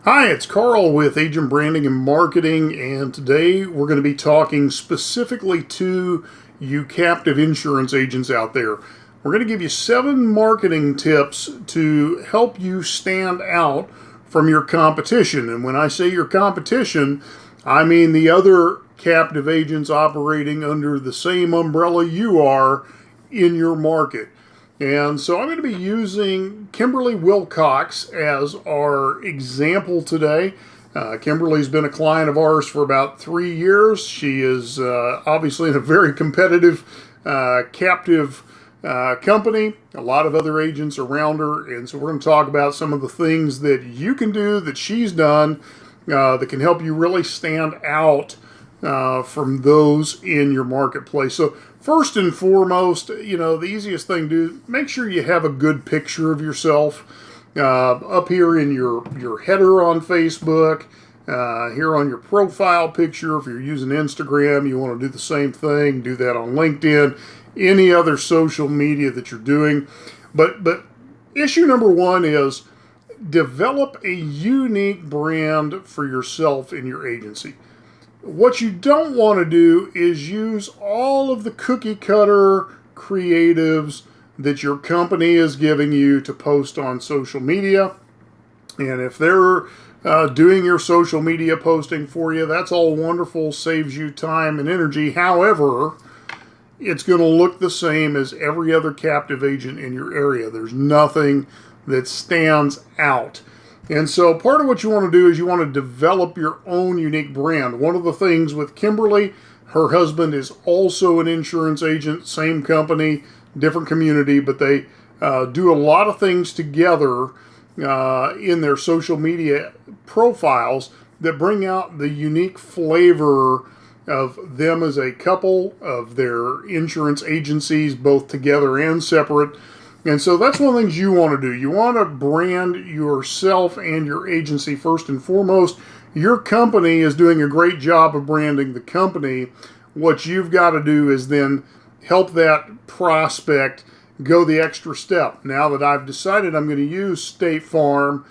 Hi, it's Carl with Agent Branding and Marketing, and today we're going to be talking specifically to you captive insurance agents out there. We're going to give you 7 marketing tips to help you stand out from your competition. And when I say your competition, I mean the other captive agents operating under the same umbrella you are in your market. And so I'm going to be using Kimberly Wilcox as our example today. Kimberly's been a client of ours for about 3 years. She is obviously in a very competitive captive company, a lot of other agents around her. And so we're going to talk about some of the things that you can do that she's done that can help you really stand out from those in your marketplace. So first and foremost, the easiest thing to do, make sure you have a good picture of yourself up here in your header on Facebook, here on your profile picture. If you're using Instagram, you want to do the same thing. Do that on LinkedIn, any other social media that you're doing. But issue number one is develop a unique brand for yourself in your agency. What you don't want to do is use all of the cookie cutter creatives that your company is giving you to post on social media. And if they're doing your social media posting for you, that's all wonderful, saves you time and energy. However, it's going to look the same as every other captive agent in your area. There's nothing that stands out. And so part of what you want to do is you want to develop your own unique brand. One of the things with Kimberly, her husband is also an insurance agent, same company, different community, but they do a lot of things together in their social media profiles that bring out the unique flavor of them as a couple, of their insurance agencies, both together and separate. And so that's one of the things you want to do. You want to brand yourself and your agency first and foremost. Your company is doing a great job of branding the company. What you've got to do is then help that prospect go the extra step. Now that I've decided I'm going to use State Farm,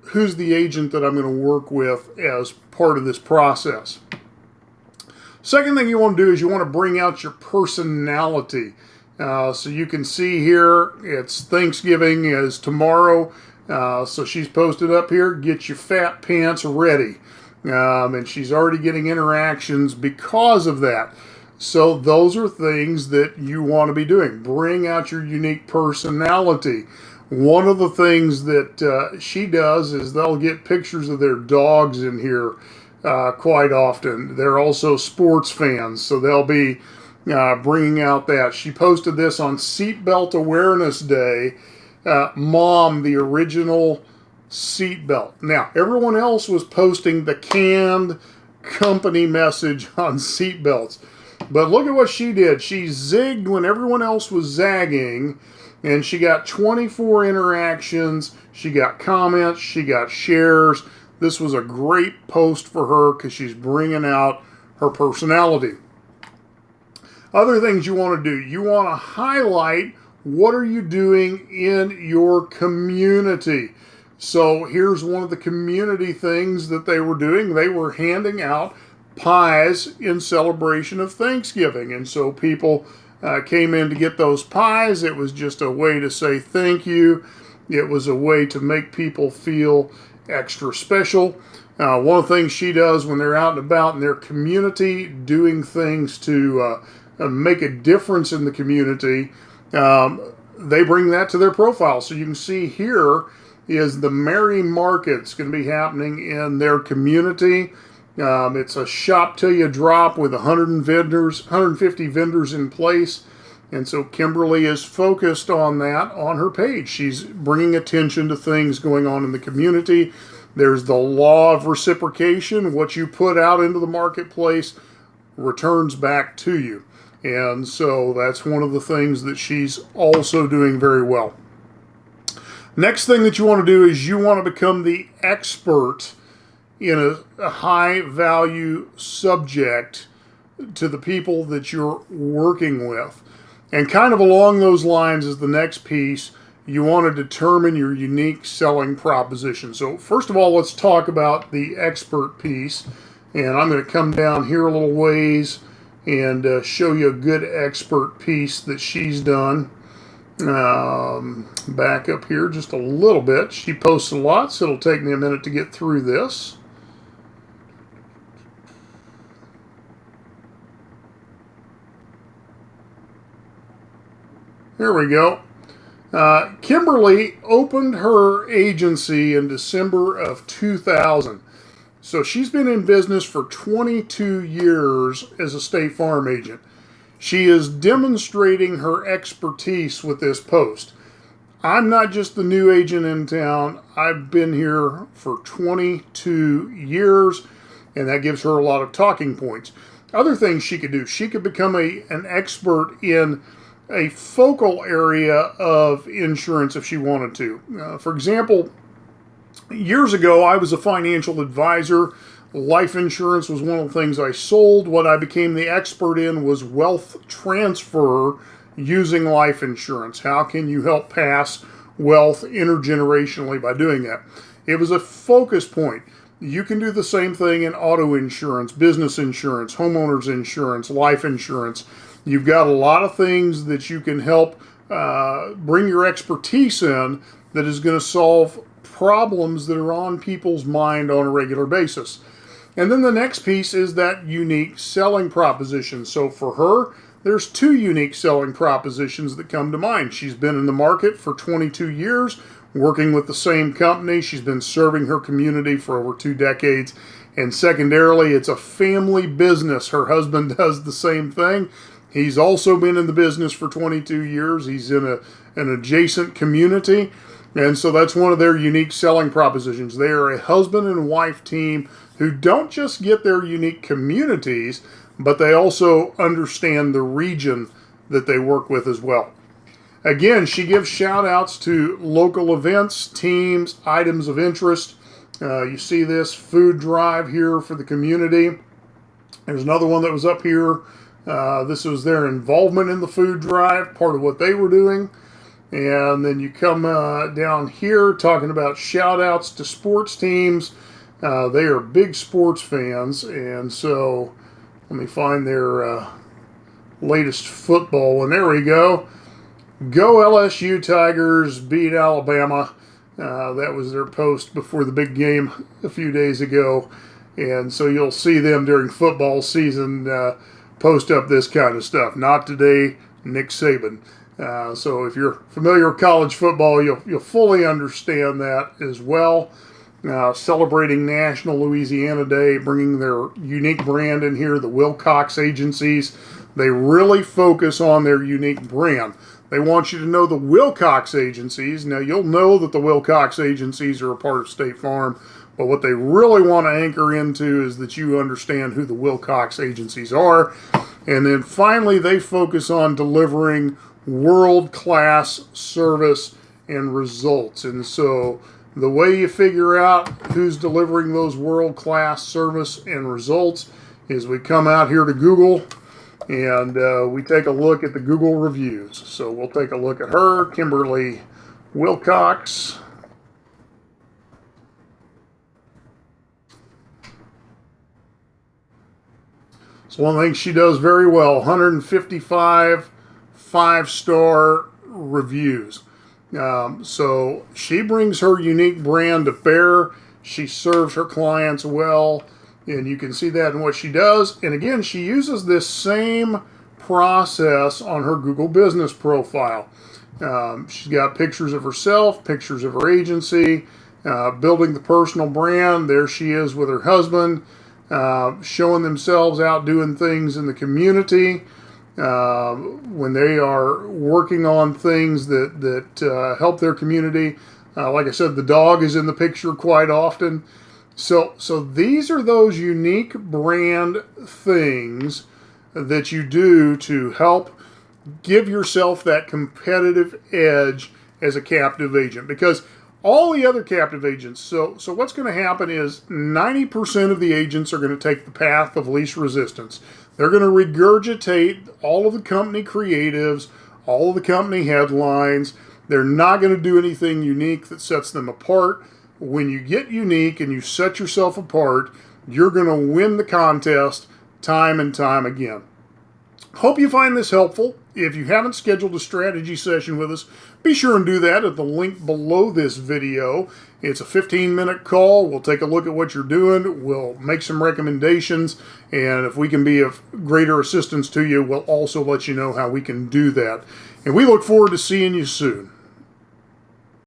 who's the agent that I'm going to work with as part of this process? Second thing you want to do is you want to bring out your personality. So you can see here, it's Thanksgiving is tomorrow. So she's posted up here, get your fat pants ready. And she's already getting interactions because of that. So those are things that you want to be doing. Bring out your unique personality. One of the things that she does is they'll get pictures of their dogs in here quite often. They're also sports fans, so they'll be bringing out that. She posted this on Seatbelt Awareness Day. Mom, the original seatbelt. Now, everyone else was posting the canned company message on seatbelts. But look at what she did. She zigged when everyone else was zagging, and she got 24 interactions. She got comments. She got shares. This was a great post for her because she's bringing out her personality. Other things you want to do, you want to highlight what are you doing in your community. So here's one of the community things that they were doing. They were handing out pies in celebration of Thanksgiving. And so people came in to get those pies. It was just a way to say thank you. It was a way to make people feel extra special. One of the things she does when they're out and about in their community, doing things to make a difference in the community, they bring that to their profile. So you can see here is the Merry Market's going to be happening in their community. It's a shop till you drop with 150 vendors in place. And so Kimberly is focused on that on her page. She's bringing attention to things going on in the community. There's the law of reciprocation. What you put out into the marketplace returns back to you. And so that's one of the things that she's also doing very well. Next thing that you want to do is you want to become the expert in a high value subject to the people that you're working with. And kind of along those lines is the next piece. you want to determine your unique selling proposition. So first of all, let's talk about the expert piece. And I'm going to come down here a little ways and show you a good expert piece that she's done. Back up here just a little bit. She posts a lot, so it'll take me a minute to get through this. There we go. Kimberly opened her agency in December of 2000. So she's been in business for 22 years as a State Farm agent. She is demonstrating her expertise with this post. I'm not just the new agent in town. I've been here for 22 years, and that gives her a lot of talking points. Other things she could do. She could become an expert in a focal area of insurance if she wanted to. For example, years ago, I was a financial advisor. Life insurance was one of the things I sold. What I became the expert in was wealth transfer using life insurance. How can you help pass wealth intergenerationally by doing that? It was a focus point. You can do the same thing in auto insurance, business insurance, homeowners insurance, life insurance. You've got a lot of things that you can help bring your expertise in that is going to solve problems that are on people's mind on a regular basis. And then the next piece is that unique selling proposition. So for her, there's two unique selling propositions that come to mind. She's been in the market for 22 years, working with the same company. She's been serving her community for over 2 decades. And secondarily, it's a family business. Her husband does the same thing. He's also been in the business for 22 years. He's in an adjacent community. And so that's one of their unique selling propositions. They are a husband and wife team who don't just get their unique communities, but they also understand the region that they work with as well. Again, she gives shout outs to local events, teams, items of interest. You see this food drive here for the community. There's another one that was up here. This was their involvement in the food drive, part of what they were doing. And then you come down here talking about shout outs to sports teams. They are big sports fans. And so let me find their latest football. And there we go. Go LSU Tigers, beat Alabama. That was their post before the big game a few days ago. And so you'll see them during football season post up this kind of stuff. Not today, Nick Saban. So if you're familiar with college football, you'll fully understand that as well. Celebrating National Louisiana Day, bringing their unique brand in here, the Wilcox agencies. They really focus on their unique brand. They want you to know the Wilcox agencies. Now, you'll know that the Wilcox agencies are a part of State Farm, but what they really want to anchor into is that you understand who the Wilcox agencies are. And then finally, they focus on delivering world-class service and results. And so the way you figure out who's delivering those world-class service and results is we come out here to Google and we take a look at the Google reviews. So we'll take a look at her, Kimberly Wilcox. So one thing she does very well, 155 5-star reviews. So she brings her unique brand to bear. She serves her clients well, and you can see that in what she does. And again, she uses this same process on her Google business profile. She's got pictures of herself, pictures of her agency, building the personal brand. There she is with her husband, showing themselves out doing things in the community. When they are working on things that help their community. Like I said, the dog is in the picture quite often. So these are those unique brand things that you do to help give yourself that competitive edge as a captive agent. Because all the other captive agents, so what's going to happen is 90% of the agents are going to take the path of least resistance. They're going to regurgitate all of the company creatives, all of the company headlines. They're not going to do anything unique that sets them apart. When you get unique and you set yourself apart, you're going to win the contest time and time again. Hope you find this helpful. If you haven't scheduled a strategy session with us, be sure and do that at the link below this video. It's a 15-minute call. We'll take a look at what you're doing. We'll make some recommendations. And if we can be of greater assistance to you, we'll also let you know how we can do that. And we look forward to seeing you soon.